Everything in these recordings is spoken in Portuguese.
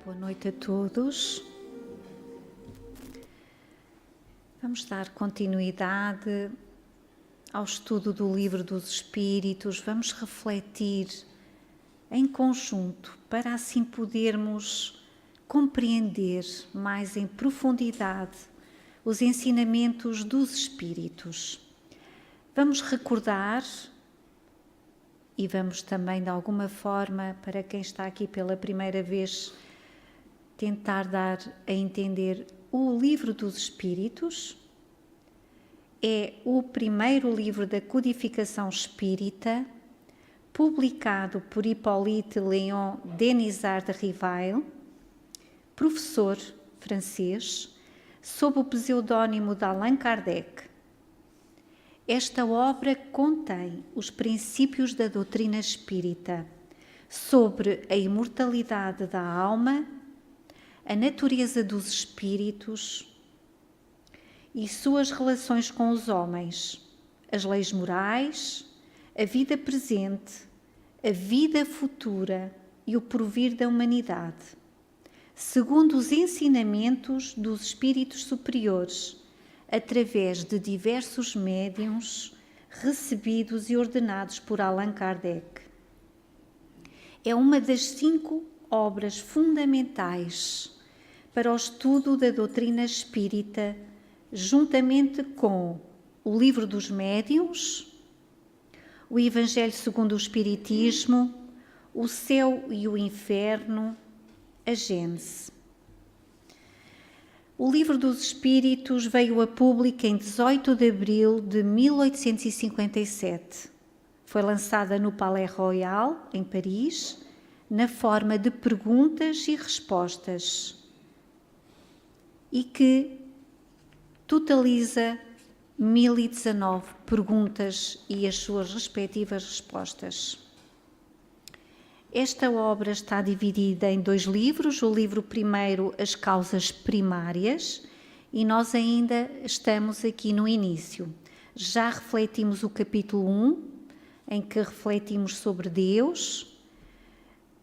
Boa noite a todos. Vamos dar continuidade ao estudo do Livro dos Espíritos. Vamos refletir em conjunto para assim podermos compreender mais em profundidade os ensinamentos dos Espíritos. Vamos recordar e vamos também, de alguma forma, para quem está aqui pela primeira vez, tentar dar a entender o Livro dos Espíritos. É o primeiro livro da codificação espírita, publicado por Hippolyte Léon Denisard de Rivail, professor francês, sob o pseudónimo de Allan Kardec. Esta obra contém os princípios da doutrina espírita sobre a imortalidade da alma, a natureza dos espíritos e suas relações com os homens, as leis morais, a vida presente, a vida futura e o porvir da humanidade, segundo os ensinamentos dos espíritos superiores, através de diversos médiuns recebidos e ordenados por Allan Kardec. É uma das 5 obras fundamentais para o estudo da doutrina espírita, juntamente com o Livro dos Médiuns, o Evangelho segundo o Espiritismo, o Céu e o Inferno, a Gênese. O Livro dos Espíritos veio a público em 18 de abril de 1857. Foi lançada no Palais Royal, em Paris, na forma de perguntas e respostas, e que totaliza 1019 perguntas e as suas respectivas respostas. Esta obra está dividida em 2 livros. O livro primeiro, As Causas Primárias, e nós ainda estamos aqui no início. Já refletimos o capítulo 1, em que refletimos sobre Deus.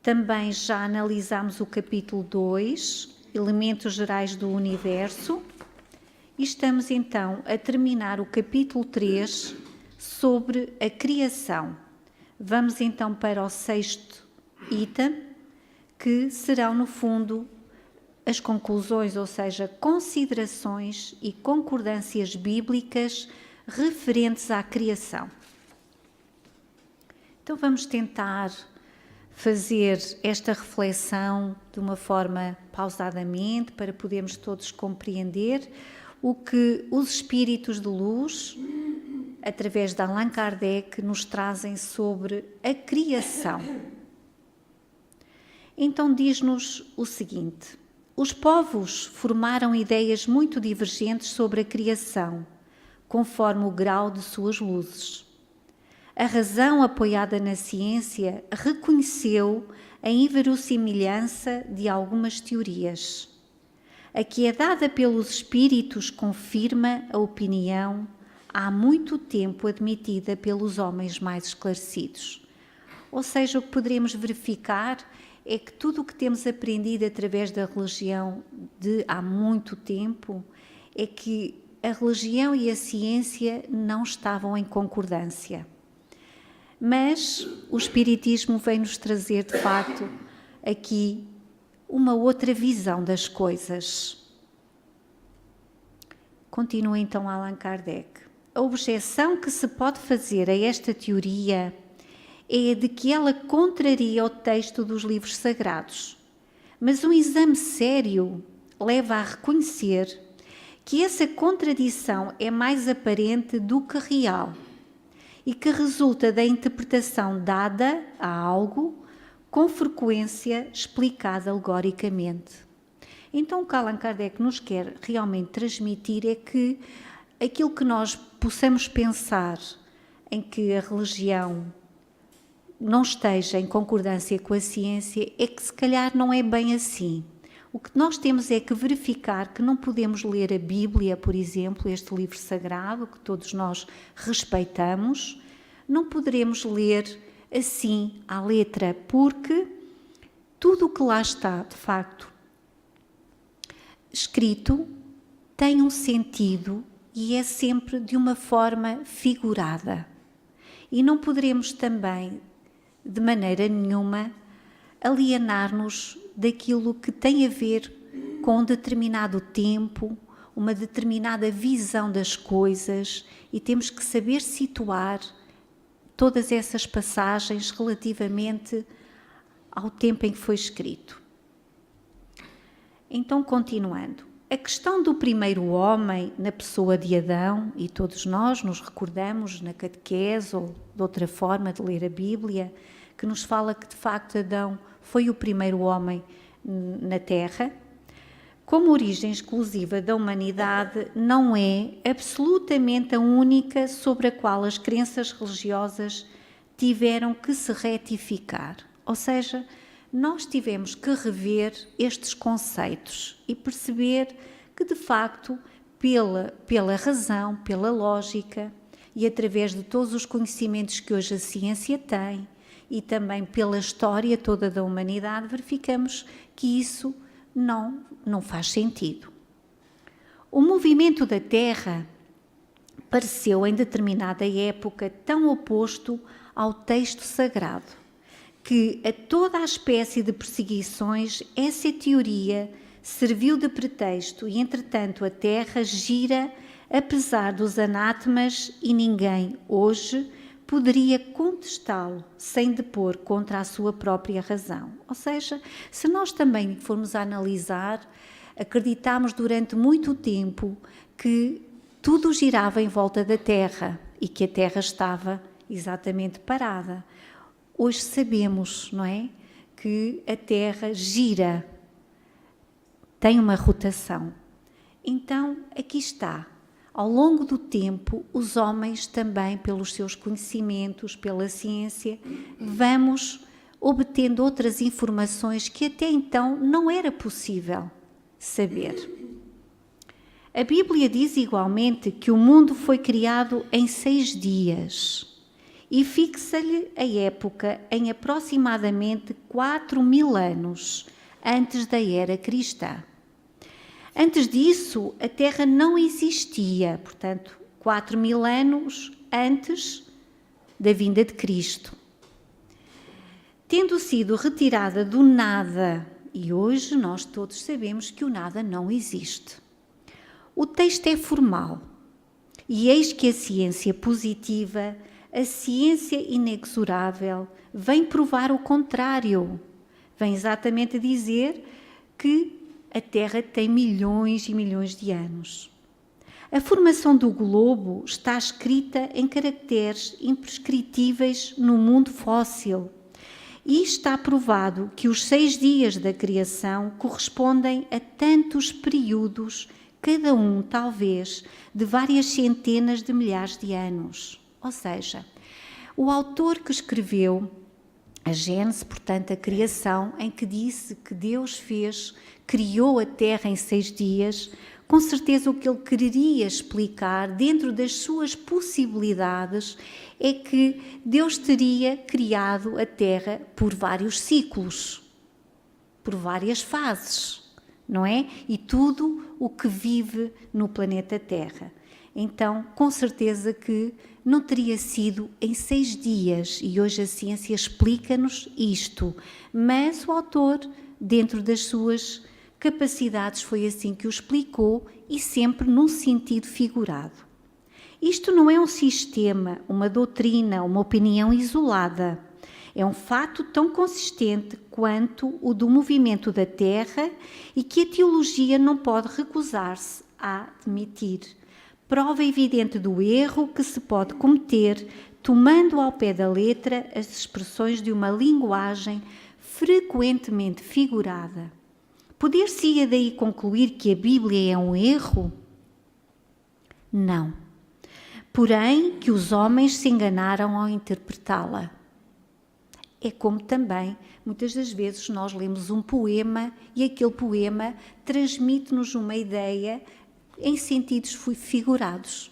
Também já analisamos o capítulo 2, Elementos Gerais do Universo. E estamos então a terminar o capítulo 3, sobre a criação. Vamos então para o 6º item, que serão, no fundo, as conclusões, ou seja, considerações e concordâncias bíblicas referentes à criação. Então vamos tentar fazer esta reflexão de uma forma pausadamente, para podermos todos compreender o que os espíritos de luz, através de Allan Kardec, nos trazem sobre a criação. Então diz-nos o seguinte: os povos formaram ideias muito divergentes sobre a criação, conforme o grau de suas luzes. A razão, apoiada na ciência, reconheceu a inverossimilhança de algumas teorias. A que é dada pelos espíritos confirma a opinião há muito tempo admitida pelos homens mais esclarecidos. Ou seja, o que poderemos verificar é que tudo o que temos aprendido através da religião de há muito tempo é que a religião e a ciência não estavam em concordância. Mas o Espiritismo vem-nos trazer, de facto, aqui uma outra visão das coisas. Continua então Allan Kardec. A objeção que se pode fazer a esta teoria é a de que ela contraria o texto dos livros sagrados. Mas um exame sério leva a reconhecer que essa contradição é mais aparente do que real e que resulta da interpretação dada a algo com frequência explicada alegoricamente. Então o que Allan Kardec nos quer realmente transmitir é que aquilo que nós possamos pensar em que a religião não esteja em concordância com a ciência, é que se calhar não é bem assim. O que nós temos é que verificar que não podemos ler a Bíblia, por exemplo, este livro sagrado, que todos nós respeitamos, não poderemos ler assim à letra, porque Tudo o que lá está, de facto, escrito, tem um sentido e é sempre de uma forma figurada. E não poderemos também, de maneira nenhuma, alienar-nos daquilo que tem a ver com um determinado tempo, uma determinada visão das coisas, e temos que saber situar todas essas passagens relativamente ao tempo em que foi escrito. Então, continuando, a questão do primeiro homem na pessoa de Adão, e todos nós nos recordamos na catequese ou de outra forma de ler a Bíblia, que nos fala que de facto Adão foi o primeiro homem na Terra, como origem exclusiva da humanidade, não é absolutamente a única sobre a qual as crenças religiosas tiveram que se retificar. Ou seja, nós tivemos que rever estes conceitos e perceber que, de facto, pela razão, pela lógica e através de todos os conhecimentos que hoje a ciência tem e também pela história toda da humanidade, verificamos que isso não faz sentido. O movimento da Terra pareceu, em determinada época, tão oposto ao texto sagrado, que a toda a espécie de perseguições essa teoria serviu de pretexto e, entretanto, a Terra gira apesar dos anátemas e ninguém, hoje, poderia contestá-lo sem depor contra a sua própria razão. Ou seja, se nós também formos a analisar, acreditámos durante muito tempo que tudo girava em volta da Terra e que a Terra estava exatamente parada. Hoje sabemos, não é, que a Terra gira, tem uma rotação. Então, aqui está. Ao longo do tempo, os homens também, pelos seus conhecimentos, pela ciência, vamos obtendo outras informações que até então não era possível saber. A Bíblia diz igualmente que o mundo foi criado em 6 dias e fixa-lhe a época em aproximadamente 4.000 anos antes da era cristã. Antes disso, a Terra não existia, portanto, 4.000 anos antes da vinda de Cristo. Tendo sido retirada do nada, e hoje nós todos sabemos que o nada não existe. O texto é formal, e eis que a ciência positiva, a ciência inexorável, vem provar o contrário. Vem exatamente dizer que a Terra tem milhões e milhões de anos. A formação do globo está escrita em caracteres imprescritíveis no mundo fóssil e está provado que os 6 dias da criação correspondem a tantos períodos, cada um talvez de várias centenas de milhares de anos. Ou seja, o autor que escreveu a Gênese, portanto, a criação, em que disse que Deus criou a Terra em 6 dias, com certeza o que ele queria explicar, dentro das suas possibilidades, é que Deus teria criado a Terra por vários ciclos, por várias fases, não é? E tudo o que vive no planeta Terra. Então, com certeza que não teria sido em 6 dias, e hoje a ciência explica-nos isto, mas o autor, dentro das suas capacidades, foi assim que o explicou e sempre num sentido figurado. Isto não é um sistema, uma doutrina, uma opinião isolada. É um fato tão consistente quanto o do movimento da Terra e que a teologia não pode recusar-se a admitir. Prova evidente do erro que se pode cometer tomando ao pé da letra as expressões de uma linguagem frequentemente figurada. Poder-se-ia daí concluir que a Bíblia é um erro? Não. Porém, que os homens se enganaram ao interpretá-la. É como também, muitas das vezes, nós lemos um poema e aquele poema transmite-nos uma ideia em sentidos figurados.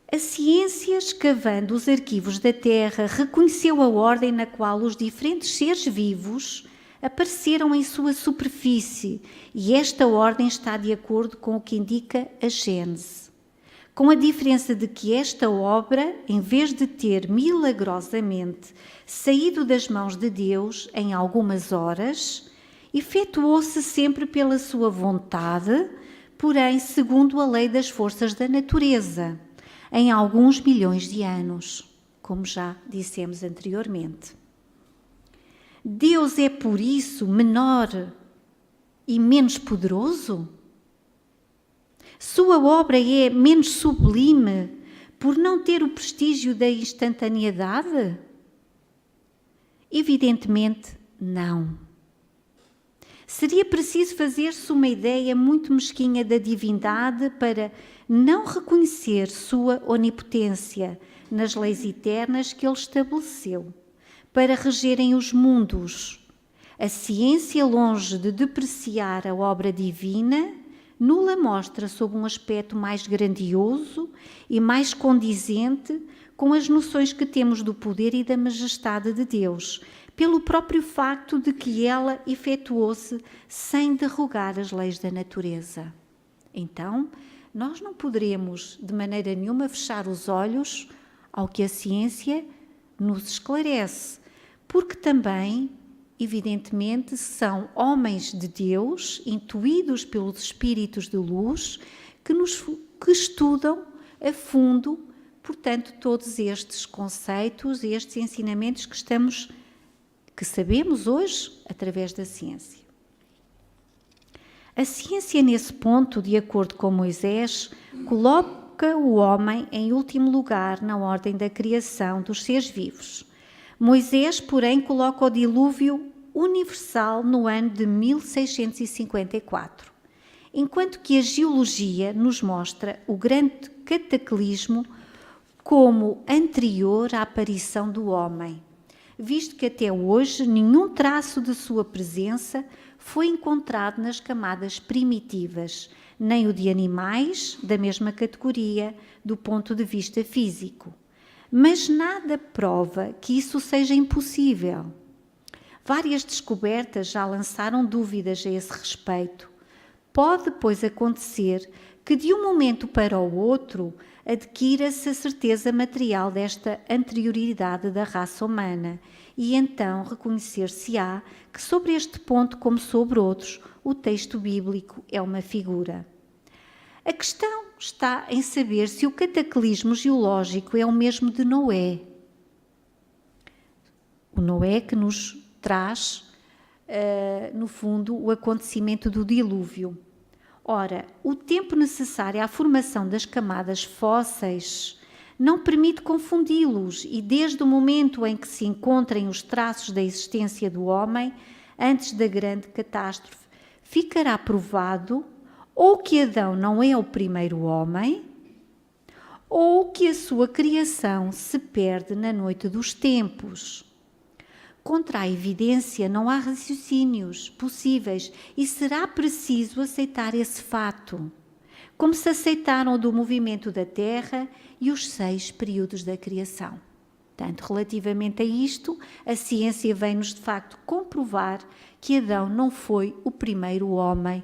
A ciência, escavando os arquivos da Terra, reconheceu a ordem na qual os diferentes seres vivos apareceram em sua superfície, e esta ordem está de acordo com o que indica a Gênese. Com a diferença de que esta obra, em vez de ter milagrosamente saído das mãos de Deus em algumas horas, efetuou-se sempre pela sua vontade, porém segundo a lei das forças da natureza, em alguns milhões de anos, como já dissemos anteriormente. Deus é por isso menor e menos poderoso? Sua obra é menos sublime por não ter o prestígio da instantaneidade? Evidentemente, não. Seria preciso fazer-se uma ideia muito mesquinha da divindade para não reconhecer sua onipotência nas leis eternas que ele estabeleceu, para regerem os mundos. A ciência, longe de depreciar a obra divina, nula mostra sob um aspecto mais grandioso e mais condizente com as noções que temos do poder e da majestade de Deus, pelo próprio facto de que ela efetuou-se sem derrogar as leis da natureza. Então, nós não poderemos de maneira nenhuma fechar os olhos ao que a ciência nos esclarece, porque também, evidentemente, são homens de Deus, intuídos pelos espíritos de luz, que estudam a fundo, portanto, todos estes conceitos e estes ensinamentos que sabemos hoje através da ciência. A ciência, nesse ponto, de acordo com Moisés, coloca o homem em último lugar na ordem da criação dos seres vivos. Moisés, porém, coloca o dilúvio universal no ano de 1654, enquanto que a geologia nos mostra o grande cataclismo como anterior à aparição do homem, visto que até hoje nenhum traço de sua presença foi encontrado nas camadas primitivas, nem o de animais da mesma categoria do ponto de vista físico. Mas nada prova que isso seja impossível. Várias descobertas já lançaram dúvidas a esse respeito. Pode, pois, acontecer que de um momento para o outro adquira-se a certeza material desta anterioridade da raça humana e então reconhecer-se-á que sobre este ponto, como sobre outros, o texto bíblico é uma figura. A questão está em saber se o cataclismo geológico é o mesmo de Noé. O Noé que nos traz, no fundo, o acontecimento do dilúvio. Ora, o tempo necessário à formação das camadas fósseis não permite confundi-los e desde o momento em que se encontrem os traços da existência do homem, antes da grande catástrofe, ficará provado ou que Adão não é o primeiro homem, ou que a sua criação se perde na noite dos tempos. Contra a evidência não há raciocínios possíveis e será preciso aceitar esse fato, como se aceitaram o do movimento da Terra e os 6 períodos da criação. Portanto, relativamente a isto, a ciência vem-nos de facto comprovar que Adão não foi o primeiro homem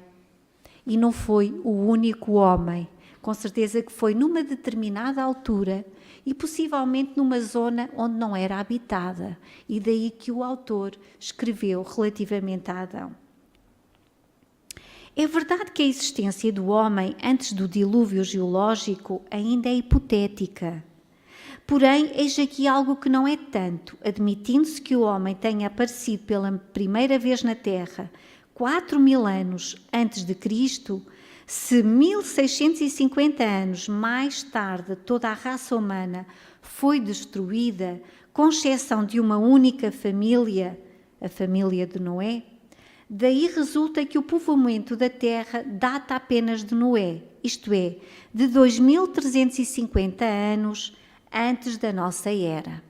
e não foi o único homem. Com certeza que foi numa determinada altura e possivelmente numa zona onde não era habitada, e daí que o autor escreveu relativamente a Adão. É verdade que a existência do homem antes do dilúvio geológico ainda é hipotética. Porém, eis aqui algo que não é tanto, admitindo-se que o homem tenha aparecido pela primeira vez na Terra 4.000 anos antes de Cristo, se 1650 anos mais tarde toda a raça humana foi destruída, com exceção de uma única família, a família de Noé, daí resulta que o povoamento da Terra data apenas de Noé, isto é, de 2350 anos antes da nossa era.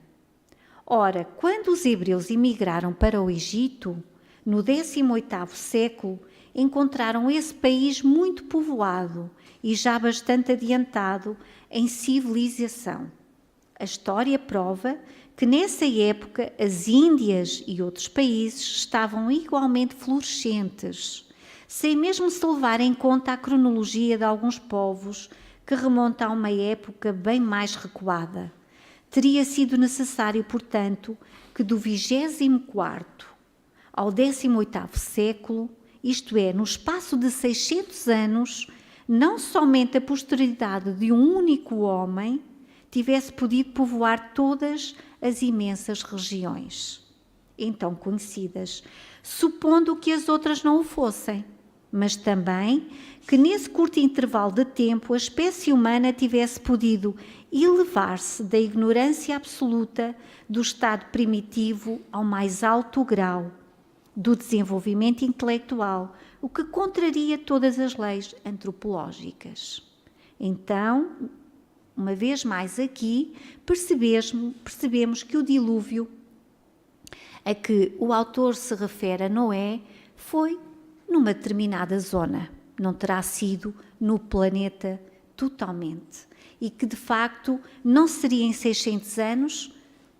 Ora, quando os hebreus emigraram para o Egito, no 18º século, encontraram esse país muito povoado e já bastante adiantado em civilização. A história prova que nessa época as Índias e outros países estavam igualmente florescentes, sem mesmo se levar em conta a cronologia de alguns povos que remonta a uma época bem mais recuada. Teria sido necessário, portanto, que do 24º ao 18º século, isto é, no espaço de 600 anos, não somente a posteridade de um único homem tivesse podido povoar todas as imensas regiões, então conhecidas, supondo que as outras não o fossem, mas também que nesse curto intervalo de tempo a espécie humana tivesse podido elevar-se da ignorância absoluta do estado primitivo ao mais alto grau do desenvolvimento intelectual, o que contraria todas as leis antropológicas. Então, uma vez mais aqui, percebemos que o dilúvio a que o autor se refere a Noé foi numa determinada zona, não terá sido no planeta totalmente. E que, de facto, não seria em 600 anos,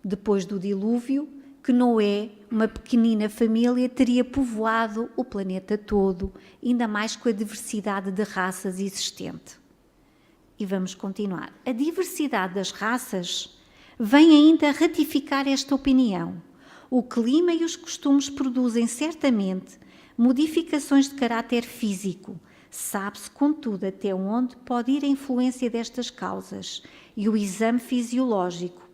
depois do dilúvio, que Noé, uma pequenina família, teria povoado o planeta todo, ainda mais com a diversidade de raças existente. E vamos continuar. A diversidade das raças vem ainda ratificar esta opinião. O clima e os costumes produzem certamente modificações de caráter físico. Sabe-se, contudo, até onde pode ir a influência destas causas, e o exame fisiológico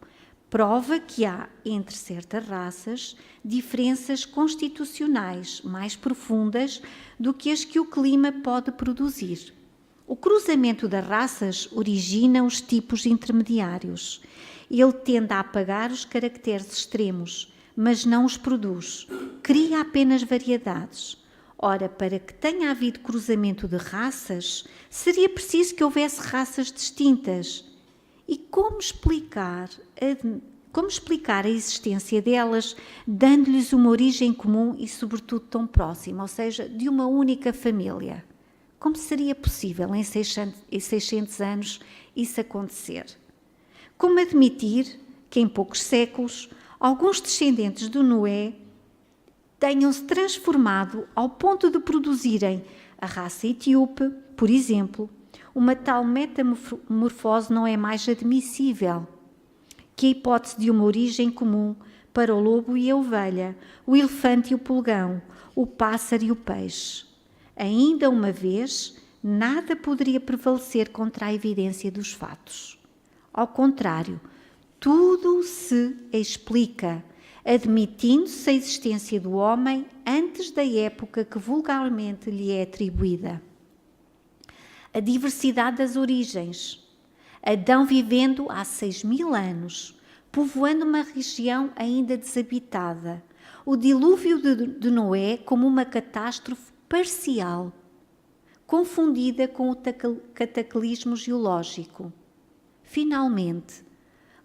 prova que há, entre certas raças, diferenças constitucionais mais profundas do que as que o clima pode produzir. O cruzamento das raças origina os tipos intermediários. Ele tende a apagar os caracteres extremos, mas não os produz. Cria apenas variedades. Ora, para que tenha havido cruzamento de raças, seria preciso que houvesse raças distintas. E como explicar a existência delas, dando-lhes uma origem comum e, sobretudo, tão próxima, ou seja, de uma única família? Como seria possível em 600 anos isso acontecer? Como admitir que em poucos séculos alguns descendentes do Noé tenham-se transformado ao ponto de produzirem a raça etíope, por exemplo? Uma tal metamorfose não é mais admissível que a hipótese de uma origem comum para o lobo e a ovelha, o elefante e o pulgão, o pássaro e o peixe. Ainda uma vez, nada poderia prevalecer contra a evidência dos fatos. Ao contrário, tudo se explica, admitindo-se a existência do homem antes da época que vulgarmente lhe é atribuída. A diversidade das origens. Adão vivendo há 6.000 anos, povoando uma região ainda desabitada. O dilúvio de Noé como uma catástrofe parcial, confundida com o cataclismo geológico. Finalmente,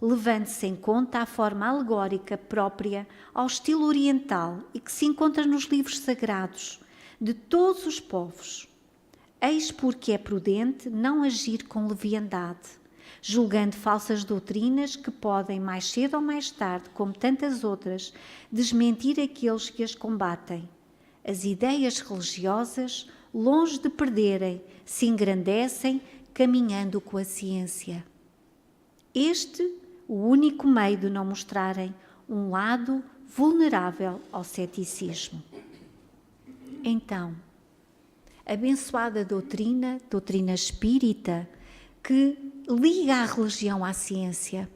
levando-se em conta a forma alegórica própria ao estilo oriental e que se encontra nos livros sagrados de todos os povos. Eis porque é prudente não agir com leviandade, julgando falsas doutrinas que podem, mais cedo ou mais tarde, como tantas outras, desmentir aqueles que as combatem. As ideias religiosas, longe de perderem, se engrandecem caminhando com a ciência. Este, o único meio de não mostrarem um lado vulnerável ao ceticismo. Então, abençoada doutrina espírita, que liga a religião à ciência,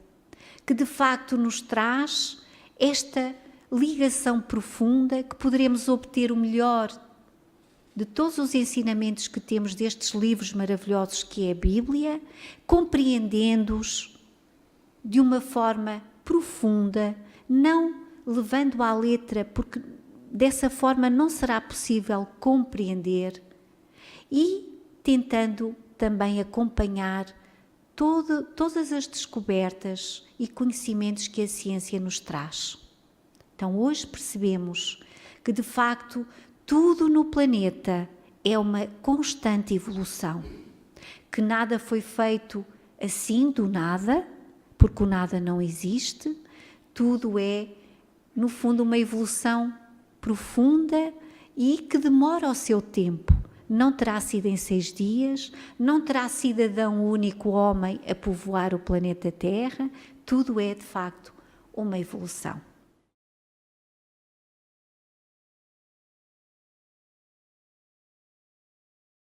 que de facto nos traz esta ligação profunda, que poderemos obter o melhor de todos os ensinamentos que temos destes livros maravilhosos que é a Bíblia, compreendendo-os de uma forma profunda, não levando à letra, porque dessa forma não será possível compreender, e tentando também acompanhar todas as descobertas e conhecimentos que a ciência nos traz. Então hoje percebemos que de facto tudo no planeta é uma constante evolução, que nada foi feito assim do nada, porque o nada não existe, tudo é, no fundo, uma evolução profunda e que demora o seu tempo. Não terá sido em 6 dias, não terá cidadão único homem a povoar o planeta Terra, tudo é, de facto, uma evolução.